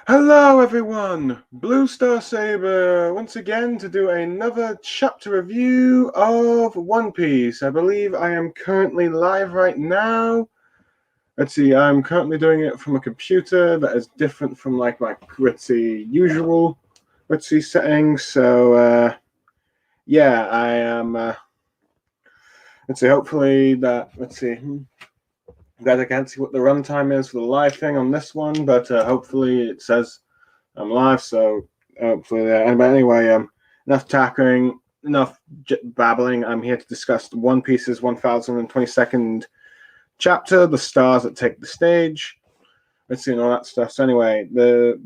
Hello, everyone! Blue Star Saber once again to do another chapter review of One Piece. I believe I am currently live right now. Let's see, I'm currently doing it from a computer that is different from like my usual settings. So yeah, I am. Let's see. Hopefully that. Let's see. That I can't see what the runtime is for the live thing on this one, but hopefully it says I'm live, so hopefully that. But anyway, enough tackling, enough babbling. I'm here to discuss One Piece's 1022nd chapter, the stars that take the stage. Let's see, and all that stuff. So anyway,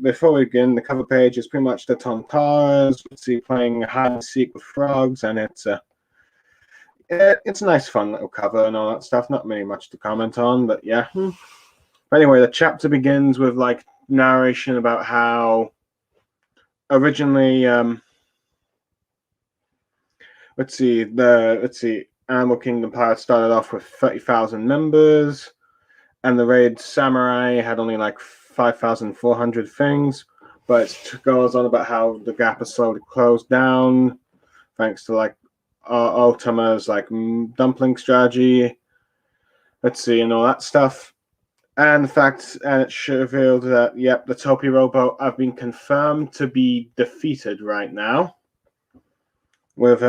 before we begin, the cover page is pretty much the Tontars. Let's see, playing hide and seek with frogs, and it's a nice, fun little cover and all that stuff. Not really much to comment on, but yeah. But anyway, the chapter begins with like narration about how originally Animal Kingdom Pirates started off with 30,000 members, and the Raid Samurai had only like 5,400 things. But it goes on about how the gap has slowly closed down thanks to like Ultima's like dumpling strategy. And all that stuff. And the fact, and it's revealed that yep, the Topi rowboat have been confirmed to be defeated right now. With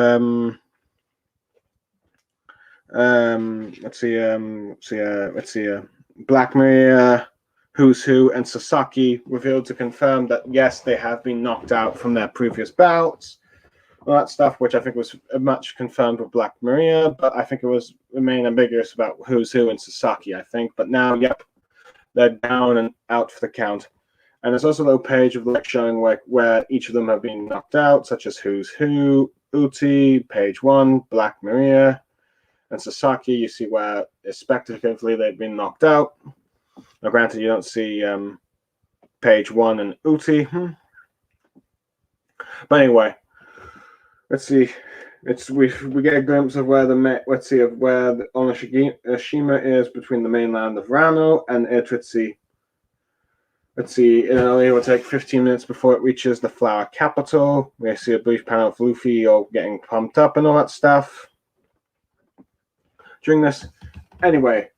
Black Maria, Who's Who, and Sasaki revealed to confirm that yes, they have been knocked out from their previous bouts. All that stuff, which I think was much confirmed with Black Maria, but I think it was remain ambiguous about Who's Who and Sasaki, I think. But now, yep, they're down and out for the count. And there's also a little page of like showing like where each of them have been knocked out, such as Who's Who, Uti, page 1, Black Maria, and Sasaki. You see where respectively they've been knocked out. Now, granted, you don't see page 1 and Uti. But anyway, let's see. We get a glimpse of where where the Onishima is between the mainland of Rano and Itritsi. Let's see, it will take 15 minutes before it reaches the Flower Capital. We see a brief panel of Luffy all getting pumped up and all that stuff. During this, anyway,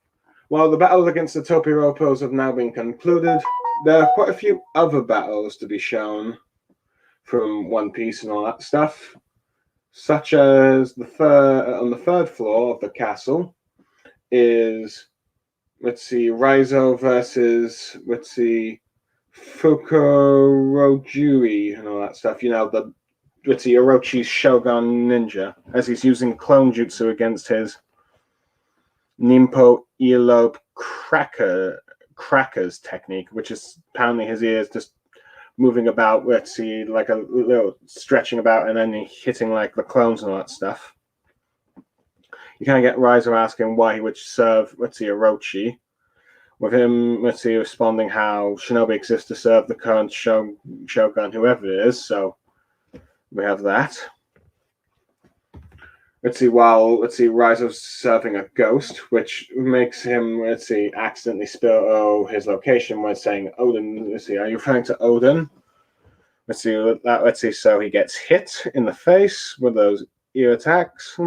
while the battles against the Topi Ropos have now been concluded, there are quite a few other battles to be shown from One Piece and all that stuff, such as on the third floor of the castle is, Raizo versus, Fukurojui and all that stuff. You know, the Orochi's Shogun ninja, as he's using clone jutsu against his Nimpo earlobe crackers technique, which is apparently his ears just moving about, like a little stretching about and then hitting like the clones and all that stuff. You kind of get Raizo asking why he would serve, Orochi, with him, responding how Shinobi exists to serve the current Shogun, whoever it is. So we have that. Raizo's serving a ghost, which makes him, accidentally spill his location when saying Oden. Are you referring to Oden? So he gets hit in the face with those ear attacks.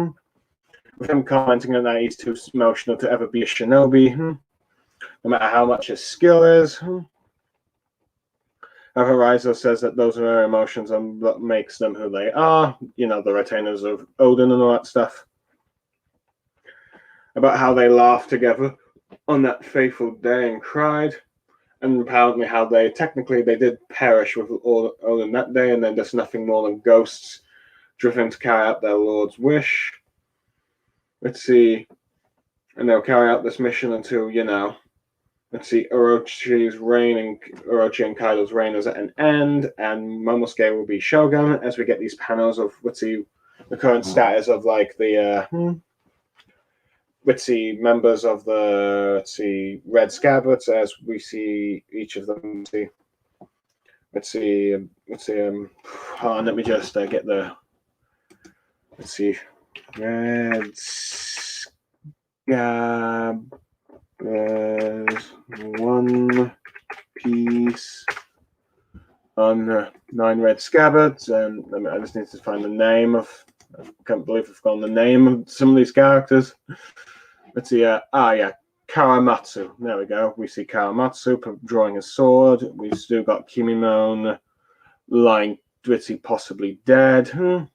With him commenting on that he's too emotional to ever be a shinobi, no matter how much his skill is. However, Raizo says that those are their emotions and what makes them who they are, the retainers of Oden and all that stuff. About how they laughed together on that fateful day and cried, and apparently how they did perish with Oden that day, and then there's nothing more than ghosts driven to carry out their lord's wish. And they'll carry out this mission until, Orochi's reign and Orochi and Kaido's reign is at an end, and Momosuke will be Shogun, as we get these panels of the current status of like the members of the Red Scabbards, as we see each of them. Hold on, let me just get the Red Scabbards One Piece on 9 red scabbards, and I just need to find the name of. I can't believe I've forgotten the name of some of these characters. Let's see. Yeah, Karamatsu. There we go. We see Karamatsu drawing a sword. We've still got Kimimon lying, possibly dead.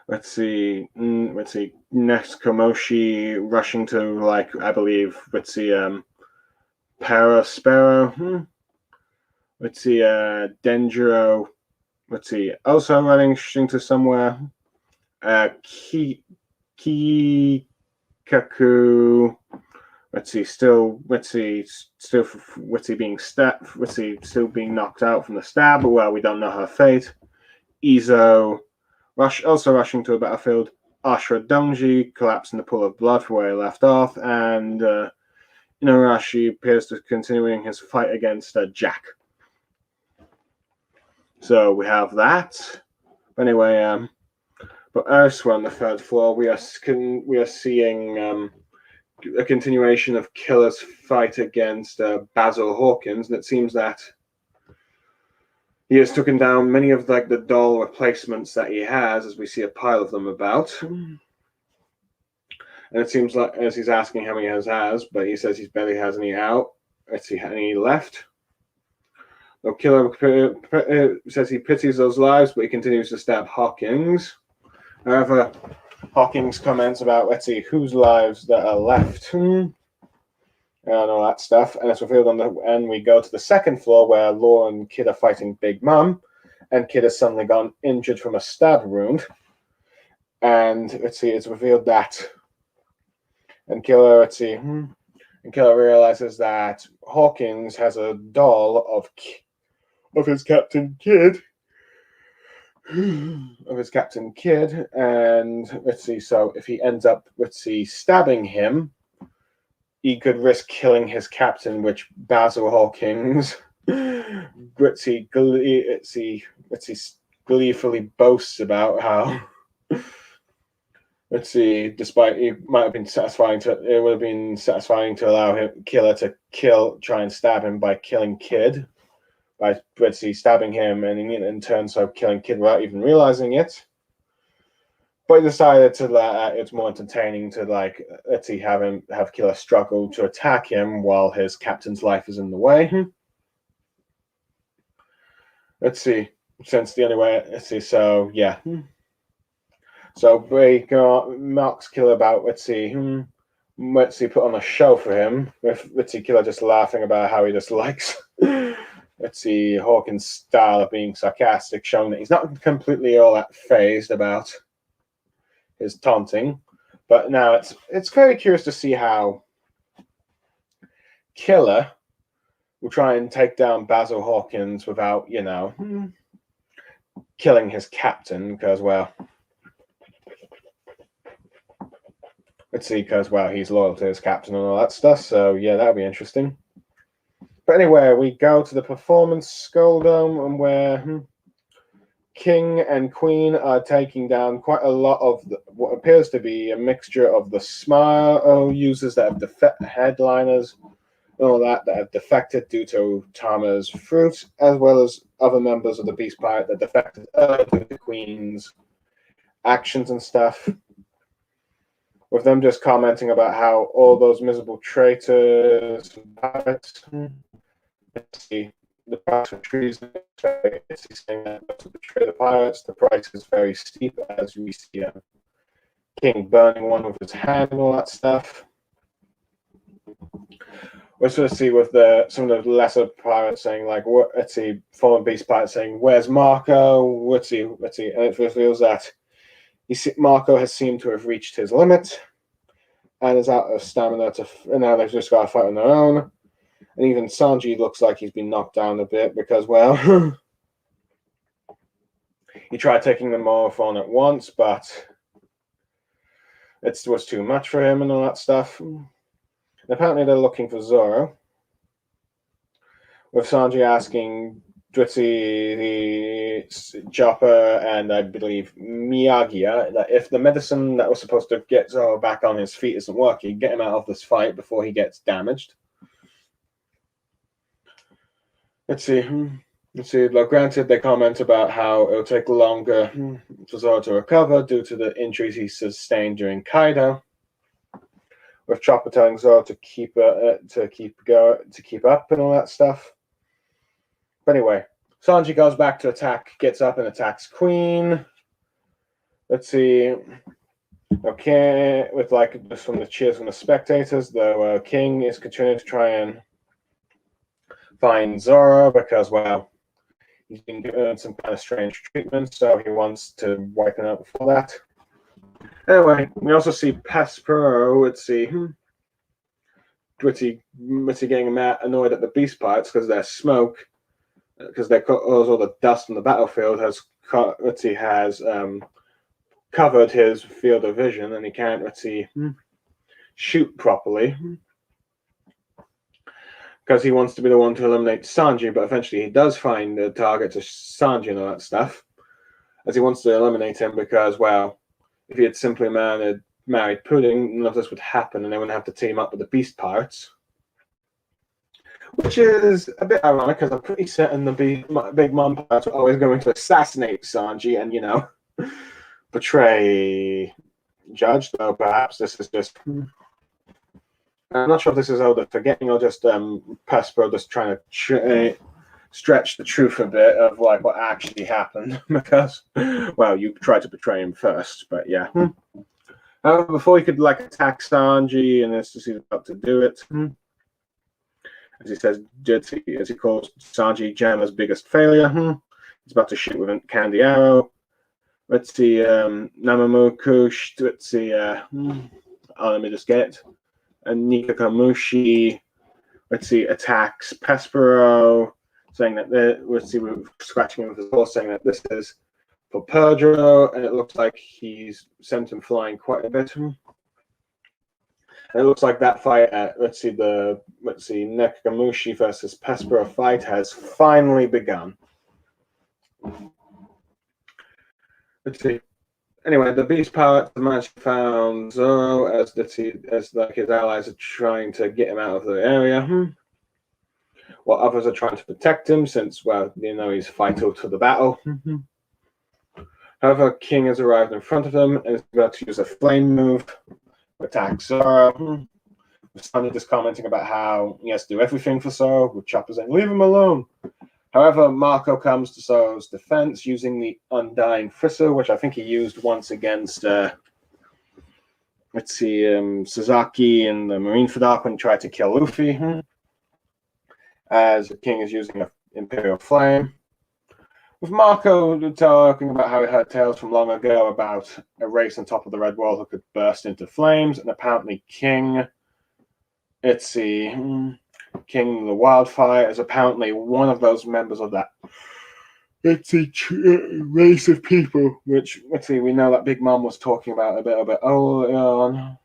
Let's see. Next, Komoshi rushing to, like, I believe. Let's see. Sparrow. Let's see. Denjiro. Let's see. Also running to somewhere. Kikaku. Let's see. Still being stabbed. Let's see. Still being knocked out from the stab. Well, we don't know her fate. Izo. Also rushing to a battlefield. Ashura Donji collapsed in the pool of blood for where he left off, and Inuarashi appears to be continuing his fight against Jack. So we have that. But anyway, but elsewhere on the third floor, we are seeing a continuation of Killer's fight against Basil Hawkins, and it seems that he has taken down many of the doll replacements that he has, as we see a pile of them about. And it seems like, as he's asking how many he has, but he says he barely has any out. Let's see, any left. The Killer says he pities those lives, but he continues to stab Hawkins. However, Hawkins comments about, let's see, whose lives that are left. And all that stuff, and it's revealed on the end. We go to the second floor where Law and Kid are fighting Big Mom, and Kid has suddenly gone injured from a stab wound. And let's see, it's revealed that, and Killer, and Killer realizes that Hawkins has a doll of his Captain Kidd, and let's see. So if he ends up, stabbing him, he could risk killing his captain, which Basil Hawkins gleefully boasts about how despite it would have been satisfying to allow Killer to try and stab him by killing Kid, by stabbing him and in turn so killing Kid without even realizing it. But he decided to it's more entertaining to have Killer struggle to attack him while his captain's life is in the way. Let's see. Since the only way, so yeah. So Bray marks Killer about put on a show for him with Killer just laughing about how he just likes Hawkins' style of being sarcastic, showing that he's not completely all that phased about his taunting. But now it's very curious to see how Killer will try and take down Basil Hawkins without, killing his captain, because, well, he's loyal to his captain and all that stuff. So yeah, that'll be interesting. But anyway, we go to the Performance Skull Dome, and where King and Queen are taking down quite a lot of what appears to be a mixture of the Smile users that have headliners and all that have defected due to Tama's fruit, as well as other members of the Beast Pirate that defected to the Queen's actions and stuff. With them just commenting about how all those miserable traitors and pirates, the price of treason, saying that to betray the pirates, the price is very steep, as we see King burning one with his hand and all that stuff. We're supposed to see with some of the lesser pirates saying former Beast Pirates saying, "Where's Marco?" Let's see, and it reveals that Marco has seemed to have reached his limit and is out of stamina and now they've just got to fight on their own. And even Sanji looks like he's been knocked down a bit because, well, he tried taking them all on at once, but it was too much for him and all that stuff. And apparently they're looking for Zoro, with Sanji asking Dritzy, Chopper, and I believe Miyagi that if the medicine that was supposed to get Zoro back on his feet isn't working, get him out of this fight before he gets damaged. Let's see. Let's see, like, granted, they comment about how it'll take longer for Zoro to recover due to the injuries he sustained during Kaido, with Chopper telling Zoro to keep up and all that stuff. But anyway, Sanji goes back to attack, gets up and attacks Queen. Let's see. Okay, with like just from the cheers from the spectators, though King is continuing to try and find Zoro because, well, he's been given some kind of strange treatment, so he wants to wipe him out before that. Anyway, we also see Pespero. Let's see. Witty getting annoyed at the beast parts because there's smoke, because all the dust on the battlefield has covered his field of vision, and he can't shoot properly because he wants to be the one to eliminate Sanji. But eventually, he does find the target to Sanji and all that stuff, as he wants to eliminate him because, well, if he had simply married Pudding, none of this would happen, and they wouldn't have to team up with the Beast Pirates. Which is a bit ironic, because I'm pretty certain the Big Mom Pirates were always going to assassinate Sanji and, betray Judge, though perhaps this is just... I'm not sure if this is Oda forgetting or just Pespero just trying to stretch the truth a bit of like what actually happened, because, well, you tried to betray him first, but yeah. Before he could attack Sanji, and as he's about to do it, as he says, as he calls Sanji Jammer's biggest failure, he's about to shoot with a candy arrow. Let's see, Namamuku, let's see, let me just get it. And Nikamushi, let's see, attacks Pespero, saying that we're scratching him with his horse, saying that this is for Pedro, and it looks like he's sent him flying quite a bit. And it looks like that fight at Nekamushi versus Pespero fight has finally begun. Let's see. Anyway, the Beast Pirates managed to found Zoro as his allies are trying to get him out of the area, while others are trying to protect him since, well, he's vital to the battle. However, King has arrived in front of him and is about to use a flame move to attack Zoro. Sanji just commenting about how he has to do everything for Zoro, with Chopper saying, "Leave him alone." However, Marco comes to Zoro's defense using the Undying Frizzle, which I think he used once against, Sasaki and the Marineford when he tried to kill Luffy, as the King is using an Imperial Flame. With Marco talking about how he heard tales from long ago about a race on top of the Red Wall that could burst into flames, and apparently King the Wildfire is apparently one of those members of that race of people, which we know that Big Mom was talking about a bit early on.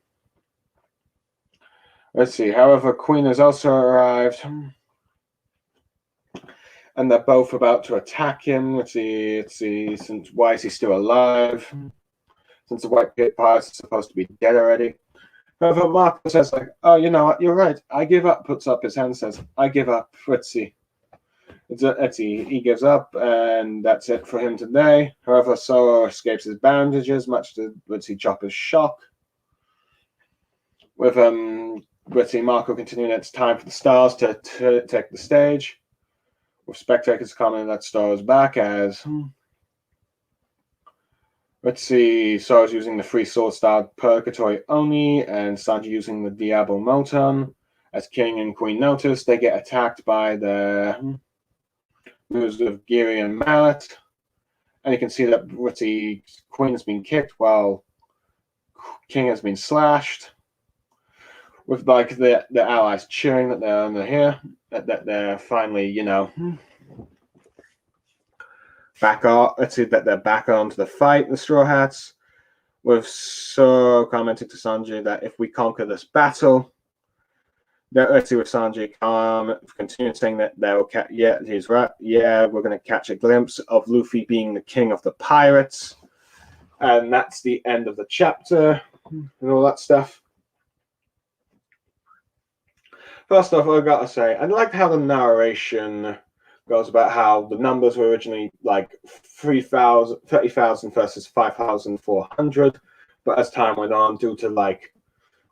However, Queen has also arrived, and they're both about to attack him. Since why is he still alive? Since the White Pit Pirates are supposed to be dead already. However, Marco says, "Oh, you know what? You're right. I give up." Puts up his hand and says, "I give up." He gives up, and that's it for him today. However, Zoro escapes his bandages, much to Chopper's shock. With Marco continuing, it's time for the stars to take the stage. With spectators commenting that Zoro's back as... Zoro's using the Free Sword style Purgatory Oni, and Sanji using the Diablo Moton. As King and Queen notice, they get attacked by the moves of Giri and Mallet. And you can see that Queen has been kicked while King has been slashed. With the allies cheering that they're under here, that they're finally, back on. That they're back onto the fight, the Straw Hats. With Zoro commenting to Sanji that if we conquer this battle, with Sanji continuing saying that they'll he's right. Yeah, we're going to catch a glimpse of Luffy being the king of the pirates, and that's the end of the chapter and all that stuff. First off, I gotta say, I liked how the narration goes about how the numbers were originally like 30,000 versus 5,400, but as time went on, due to like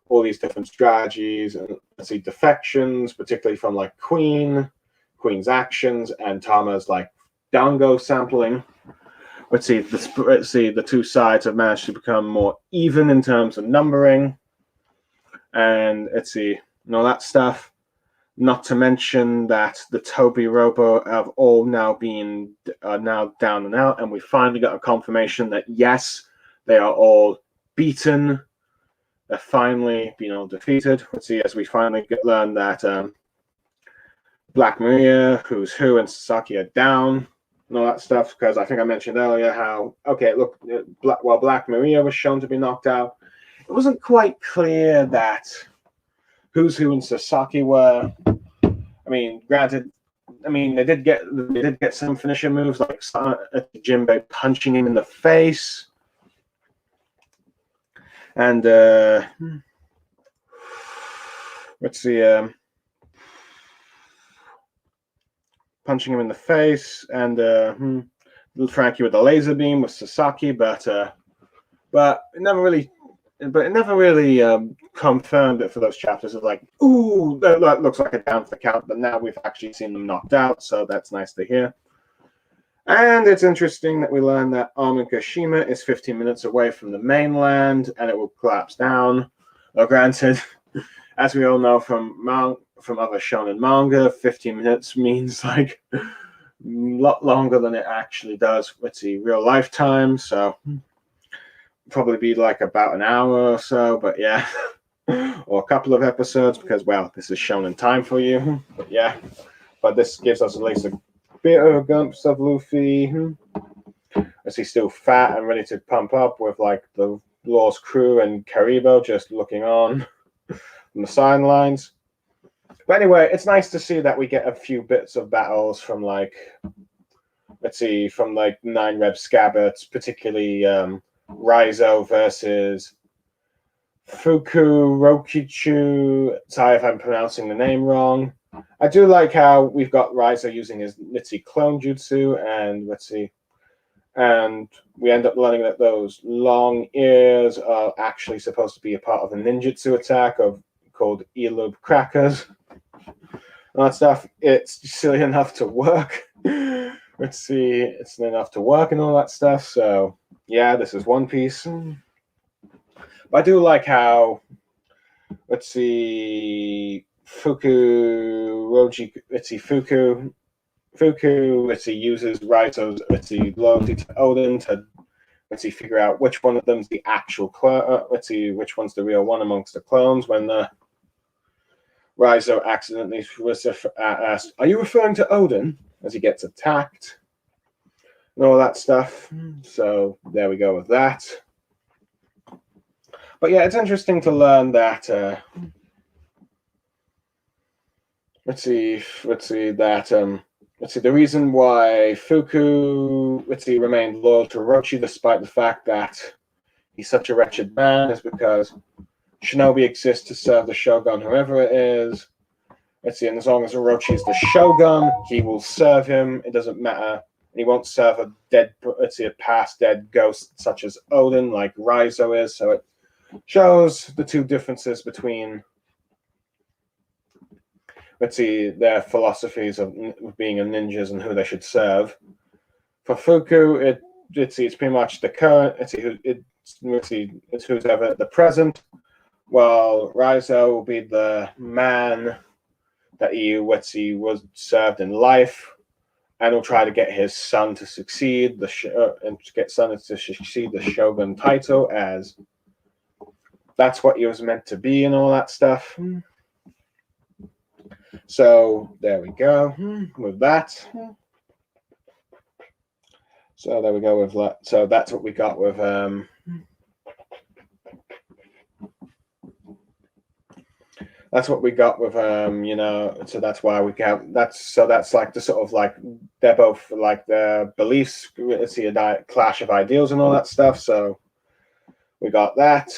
all these different strategies and let's see defections, particularly from like Queen's actions, and Tama's like downgo sampling. Let's see the two sides have managed to become more even in terms of numbering, and let's see and all that stuff. Not to mention that the Toby Robo have all now been now down and out, and we finally got a confirmation that yes, they are all beaten. They're finally being all defeated. Let's see, as we finally learn that Black Maria, Who's Who, and Sasaki are down and all that stuff. Because I think I mentioned earlier how look, while Black Maria was shown to be knocked out, it wasn't quite clear that Who's Who and Sasaki were. I mean, granted, they did get some finisher moves like Jinbei punching him in the face, and let's see, punching him in the face, and Frankie with the laser beam with Sasaki, but it never really. But it never really confirmed it for those chapters. It's like, ooh, that looks like a down for the count, but now we've actually seen them knocked out, so that's nice to hear. And it's interesting that we learned that Armin Kashima is 15 minutes away from the mainland, and it will collapse down. Well, granted, as we all know from other shonen manga, 15 minutes means like a lot longer than it actually does. Let's see, real lifetime, so probably be like about an hour or so, but yeah, or a couple of episodes, because well, this is shonen time for you. But yeah, but this gives us at least a bit of a glimpse of Luffy as he's still fat and ready to pump up, with like the Law's crew and Karibo just looking on from the sidelines. But anyway, it's nice to see that we get a few bits of battles from like, let's see, from like 9 Reb Scabbards, particularly Raizo versus Fuku Rokichu. Sorry if I'm pronouncing the name wrong. I do like how we've got Raizo using his Nitsi clone jutsu, and let's see, and we end up learning that those long ears are actually supposed to be a part of a ninjutsu attack called Elub Crackers. And that stuff, it's silly enough to work. Let's see, it's enough to work and all that stuff, so yeah, this is One Piece. But I do like how, let's see, Fuku, let's see, uses Raizo's, let's see, loyalty to Oden to, let's see, figure out which one of them's the actual clone, let's see, which one's the real one amongst the clones, when Raizo accidentally was asked, "Are you referring to Oden?" as he gets attacked and all that stuff. So there we go with that. But yeah, it's interesting to learn that. Let's see the reason why Fuku, remained loyal to Orochi despite the fact that he's such a wretched man is because Shinobi exists to serve the Shogun, whoever it is. Let's see, and as long as Orochi is the Shogun, he will serve him. It doesn't matter. And he won't serve a past dead ghost such as Oden, like Raizo is. So it shows the two differences between, their philosophies of being a ninjas and who they should serve. For Fuku, it's pretty much the current. It's who's ever at the present. While Raizo will be the man that he was served in life, and will try to get his son to succeed and get son to succeed the Shogun title, as that's what he was meant to be and all that stuff. So there we go with that. So there we go with that. So that's what we got with that's what we got with so that's why we got that's like the sort of like they're both like their beliefs, it's a clash of ideals and all that stuff. So we got that.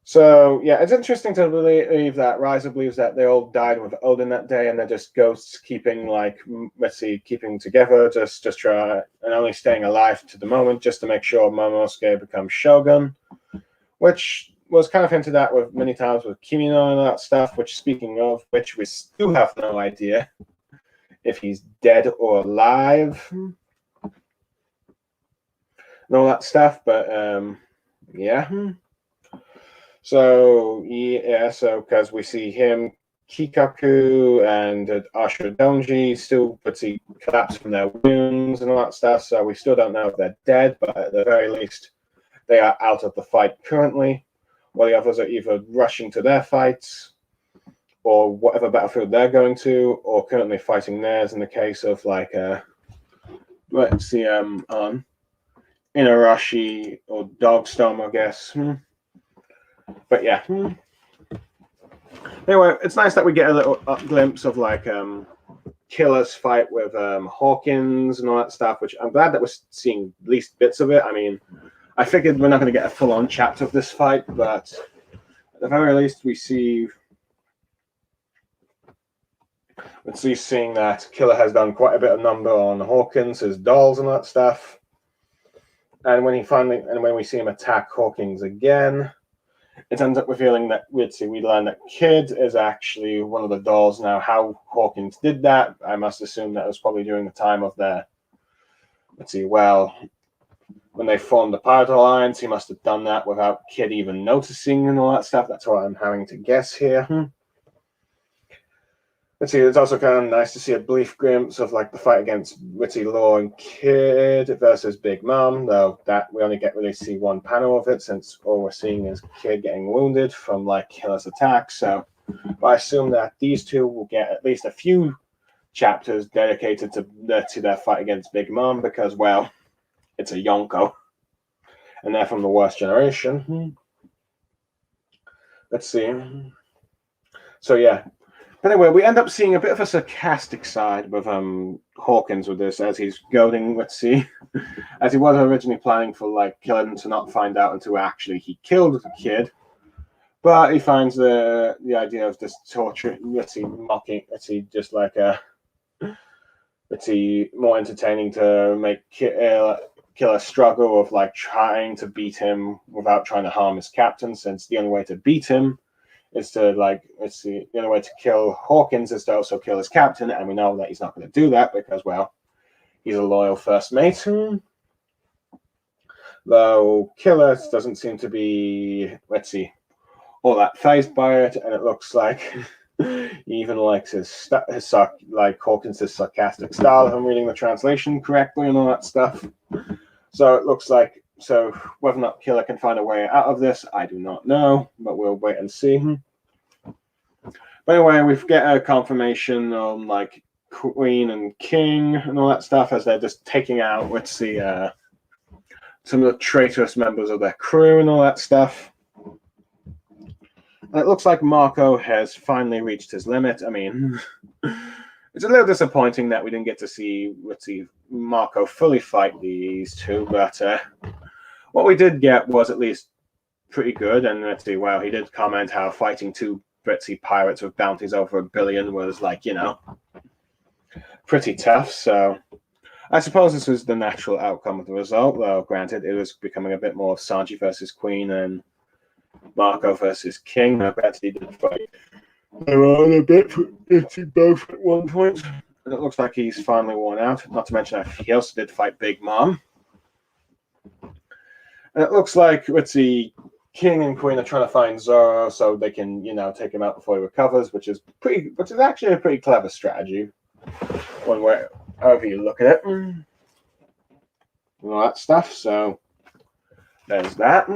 So yeah, it's interesting to believe that Ryza believes that they all died with Odin that day, and they're just ghosts keeping let's see, keeping together, just try and only staying alive to the moment, just to make sure Momosuke becomes shogun, which was kind of hinted at with many times with Kimino and that stuff. Which, speaking of which, we still have no idea if he's dead or alive and all that stuff. But yeah. So yeah, so because we see him, Kikaku and Ashura Donji still collapse from their wounds and all that stuff. So we still don't know if they're dead, but at the very least, they are out of the fight currently, while the others are either rushing to their fights or whatever battlefield they're going to, or currently fighting theirs. In the case of let's see, on Inarashi or Dogstorm, I guess. But yeah. Anyway, it's nice that we get a little glimpse of Killer's fight with Hawkins and all that stuff, which I'm glad that we're seeing at least bits of it. I mean, I figured we're not going to get a full-on chapter of this fight, but at the very least we see seeing that Killer has done quite a bit of number on Hawkins, his dolls and that stuff. And when we see him attack Hawkins again, it ends up revealing that we learn that Kid is actually one of the dolls. Now, how Hawkins did that, I must assume that was probably during the time of their, when they formed the Pirate Alliance, he must have done that without Kid even noticing and all that stuff. That's what I'm having to guess here. It's also kind of nice to see a brief glimpse of the fight against Law and Kid versus Big Mom, though that we only really see one panel of it, since all we're seeing is Kid getting wounded from Killer's attack. So I assume that these two will get at least a few chapters dedicated to their fight against Big Mom, because, well, it's a Yonko, and they're from the worst generation. Let's see. So yeah. Anyway, we end up seeing a bit of a sarcastic side with Hawkins with this, as he's goading, as he was originally planning for Killer to not find out until actually he killed the Kid. But he finds the idea of this torture, mocking, just more entertaining to make Killer struggle of trying to beat him without trying to harm his captain, since the only way to beat him is to the only way to kill Hawkins is to also kill his captain, and we know that he's not going to do that because, well, he's a loyal first mate. Though Killer doesn't seem to be, all that fazed by it, and it looks like he even likes his Hawkins' sarcastic style, if I'm reading the translation correctly and all that stuff. So it looks like, whether or not Killer can find a way out of this, I do not know, but we'll wait and see. But anyway, we get a confirmation on Queen and King and all that stuff as they're just taking out, some of the traitorous members of their crew and all that stuff. And it looks like Marco has finally reached his limit. I mean, it's a little disappointing that we didn't get to see Marco fully fight these two, but what we did get was at least pretty good. And well, he did comment how fighting two pirates with bounties over $1 billion was pretty tough. So I suppose this was the natural outcome of the result, though granted it was becoming a bit more of Sanji versus Queen and Marco versus King. I bet he did fight around a bit both at one point. And it looks like he's finally worn out. Not to mention he also did fight Big Mom. And it looks like King and Queen are trying to find Zoro so they can, take him out before he recovers, which is actually a pretty clever strategy. However you look at it. And all that stuff. So there's that.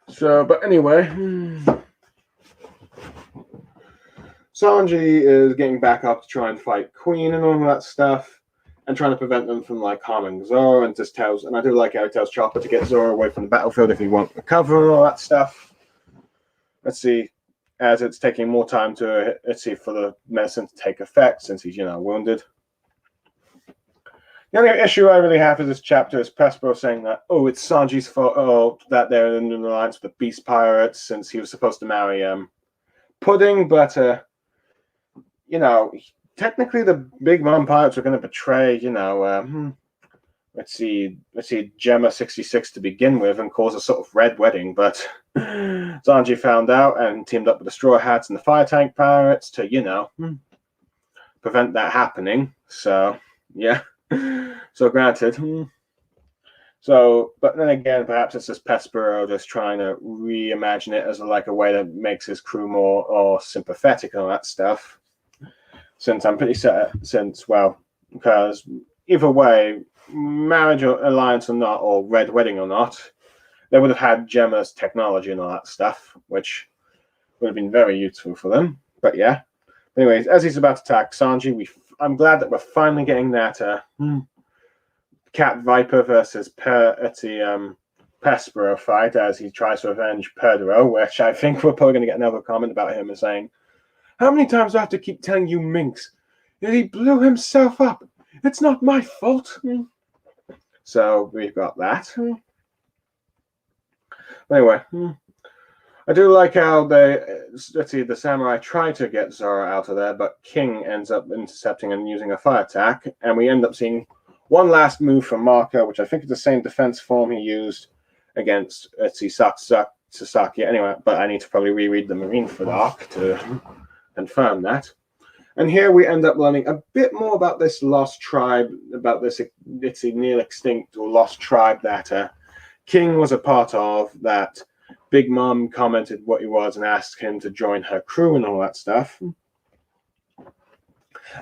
So, but anyway, Sanji is getting back up to try and fight Queen and all that stuff, and trying to prevent them from harming Zoro, and I do like how he tells Chopper to get Zoro away from the battlefield if he won't recover and all that stuff. As it's taking more time for the medicine to take effect since he's wounded. The only issue I really have with this chapter is Pespero saying that, oh, it's Sanji's fault that they're in an alliance with the Beast Pirates since he was supposed to marry Pudding, but technically the Big Mom Pirates were going to betray, let's see, Gemma 66 to begin with and cause a sort of red wedding, but Sanji found out and teamed up with the Straw Hats and the Fire Tank Pirates to, prevent that happening. So, yeah. So granted. So, but then again, perhaps it's just Pespero just trying to reimagine it as a way that makes his crew more sympathetic and all that stuff. Since I'm pretty certain, because either way, marriage or alliance or not, or red wedding or not, they would have had Gemma's technology and all that stuff, which would have been very useful for them. But yeah. Anyways, as he's about to attack Sanji, I'm glad that we're finally getting that Cat Viper versus Pespero fight as he tries to avenge Pedro, which I think we're probably going to get another comment about him as saying, how many times do I have to keep telling you, Minx? He blew himself up. It's not my fault. So we've got that. Anyway, I do like how the samurai try to get Zoro out of there, but King ends up intercepting and using a fire attack, and we end up seeing one last move from Marco, which I think is the same defense form he used against Sasaki. Anyway, but I need to probably reread the Marineford arc to confirm that. And here we end up learning a bit more about this lost tribe, about this near extinct or lost tribe that King was a part of, that Big Mom commented what he was and asked him to join her crew and all that stuff. And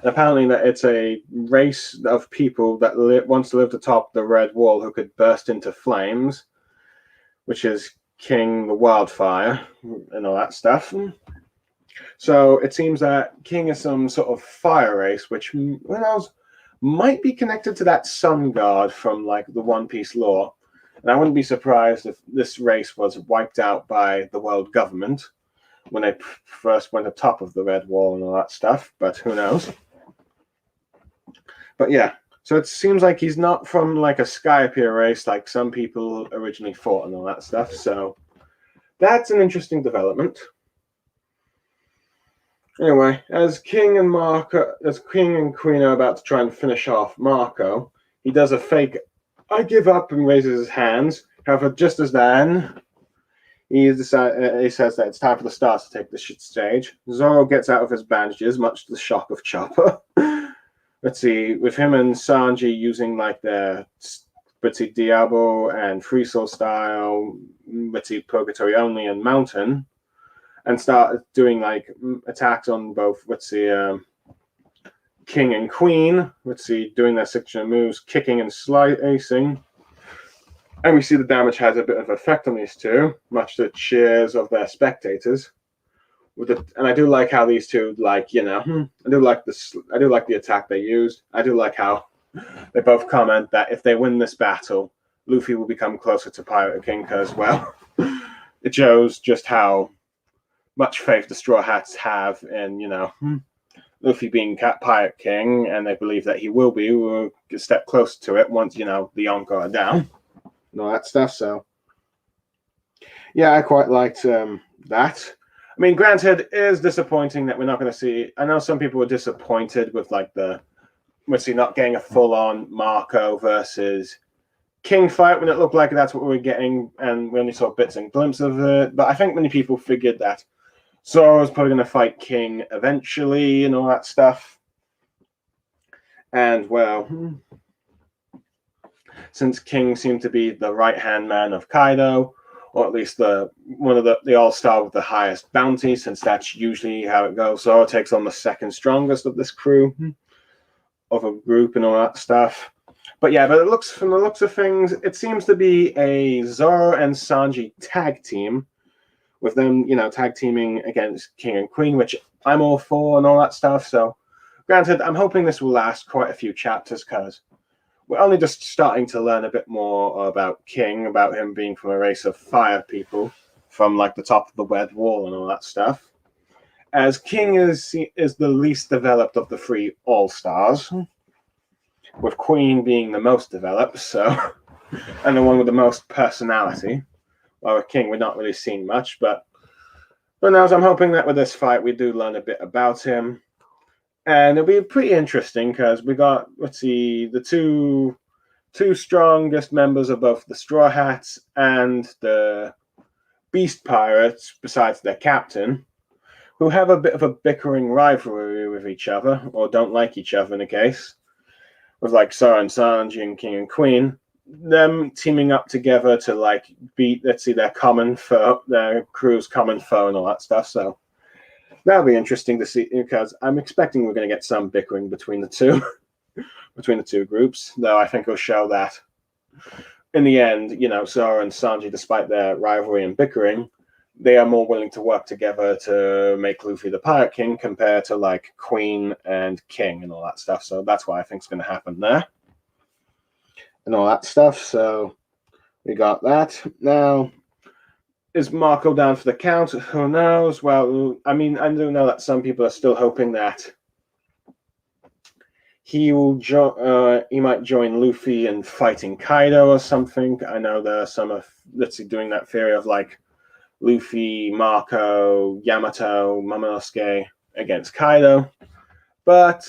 apparently that it's a race of people that wants to live atop the Red Wall who could burst into flames, which is King the Wildfire and all that stuff. So it seems that King is some sort of fire race, which who knows, might be connected to that Sun God from the One Piece lore. And I wouldn't be surprised if this race was wiped out by the world government when they first went atop of the Red Wall and all that stuff, but who knows? But yeah, so it seems like he's not from a Skypiea race like some people originally thought and all that stuff, so that's an interesting development. Anyway, as King and Queen are about to try and finish off Marco, he does a fake I give up and raises his hands. However, just as then, he says that it's time for the stars to take the stage. Zoro gets out of his bandages, much to the shock of Chopper. Let's see, with him and Sanji using their Diabo and Free Soul style, Purgatory Only and Mountain, and start doing attacks on both, King and Queen, doing their signature moves, kicking and slicing. And we see the damage has a bit of effect on these two, much to the cheers of their spectators. And I do like how these two, I do like the attack they used. I do like how they both comment that if they win this battle, Luffy will become closer to Pirate King as well. It shows just how much faith the Straw Hats have in, Luffy being Pirate King, and they believe that he will a step closer to it once, the Yonko are down and all that stuff. So, yeah, I quite liked that. I mean, granted, it is disappointing that we're not going to see. I know some people were disappointed with not getting a full-on Marco versus King fight when it looked like that's what we were getting, and we only saw bits and glimpses of it. But I think many people figured that Zoro's probably going to fight King eventually and all that stuff. And, well, since King seemed to be the right-hand man of Kaido, or at least one of the all-star with the highest bounty, since that's usually how it goes, Zoro takes on the second strongest of this crew, of a group and all that stuff. But yeah, from the looks of things, it seems to be a Zoro and Sanji tag team, with them, tag teaming against King and Queen, which I'm all for and all that stuff. So, granted, I'm hoping this will last quite a few chapters because we're only just starting to learn a bit more about King, about him being from a race of fire people from the top of the Red Wall and all that stuff. As King is the least developed of the three All-Stars. with Queen being the most developed, so, and the one with the most personality. Well, with King, we're not really seeing much, but now I'm hoping that with this fight, we do learn a bit about him. And it'll be pretty interesting because we got, let's see, the two strongest members of both the Straw Hats and the Beast Pirates, besides their captain, who have a bit of a bickering rivalry with each other, or don't like each other in a case, with like Sora and Sanji and King and Queen, them teaming up together to like beat, let's see, their common foe, their crew's common foe and all that stuff. So that'll be interesting to see, because I'm expecting we're going to get some bickering between the two, between the two groups, though I think it'll show that in the end, you know, Sora and Sanji, despite their rivalry and bickering, they are more willing to work together to make Luffy the Pirate King compared to like Queen and King and all that stuff. So that's what I think is going to happen there and all that stuff. So we got that. Now, is Marco down for the count? Who knows? Well, I mean, I do know that some people are still hoping that he will he might join Luffy in fighting Kaido or something. I know there are some of, let's see, doing that theory of like Luffy, Marco, Yamato, Momonosuke against Kaido, but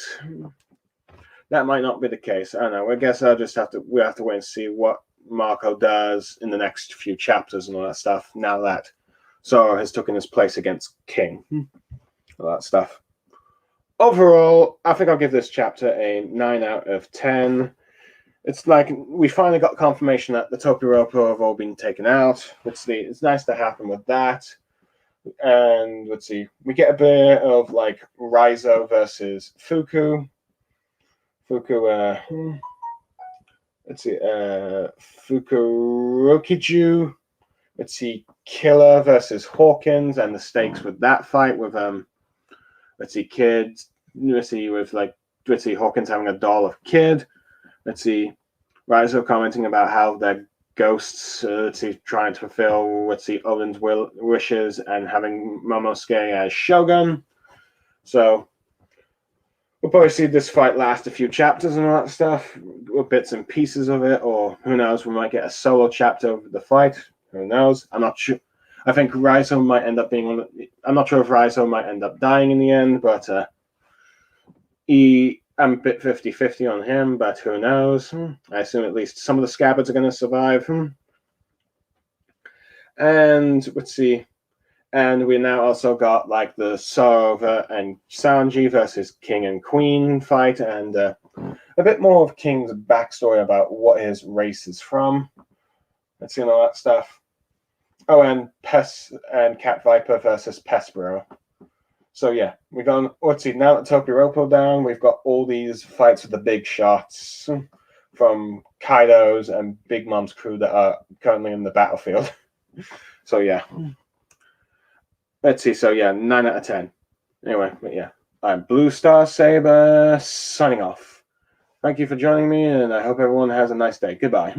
that might not be the case. I don't know. I guess we have to wait and see what Marco does in the next few chapters and all that stuff. Now that Zoro has taken his place against King, all that stuff. Overall, I think I'll give this chapter a 9 out of 10. It's like we finally got confirmation that the Topiroko have all been taken out. It's nice to happen with that. And let's see, we get a bit of like Raizo versus Fuku. Let's see, Fukurokiju. Let's see, Killer versus Hawkins and the stakes with that fight with let's see, Kid. Let's see, Hawkins having a doll of Kid. Let's see, Raizo commenting about how they're ghosts, trying to fulfill, Oden's wishes and having Momosuke as Shogun. So we'll probably see this fight last a few chapters and all that stuff, with bits and pieces of it, or who knows, we might get a solo chapter of the fight. Who knows? I'm not sure. I think Raizo might end up being I'm not sure if Raizo might end up dying in the end, but I'm a bit 50-50 on him, but who knows? I assume at least some of the scabbards are going to survive. And let's see. And we now also got like the Sora and Sanji versus King and Queen fight, and a bit more of King's backstory about what his race is from. Let's see, all that stuff. Oh, and Cat Viper versus Pespero. So yeah, we got, let's see, now that Topiroko down, we've got all these fights with the big shots from Kaido's and Big Mom's crew that are currently in the battlefield. So yeah. Let's see, so yeah, 9 out of 10. Anyway, but yeah, I'm Blue Star Saber, signing off. Thank you for joining me, and I hope everyone has a nice day. Goodbye.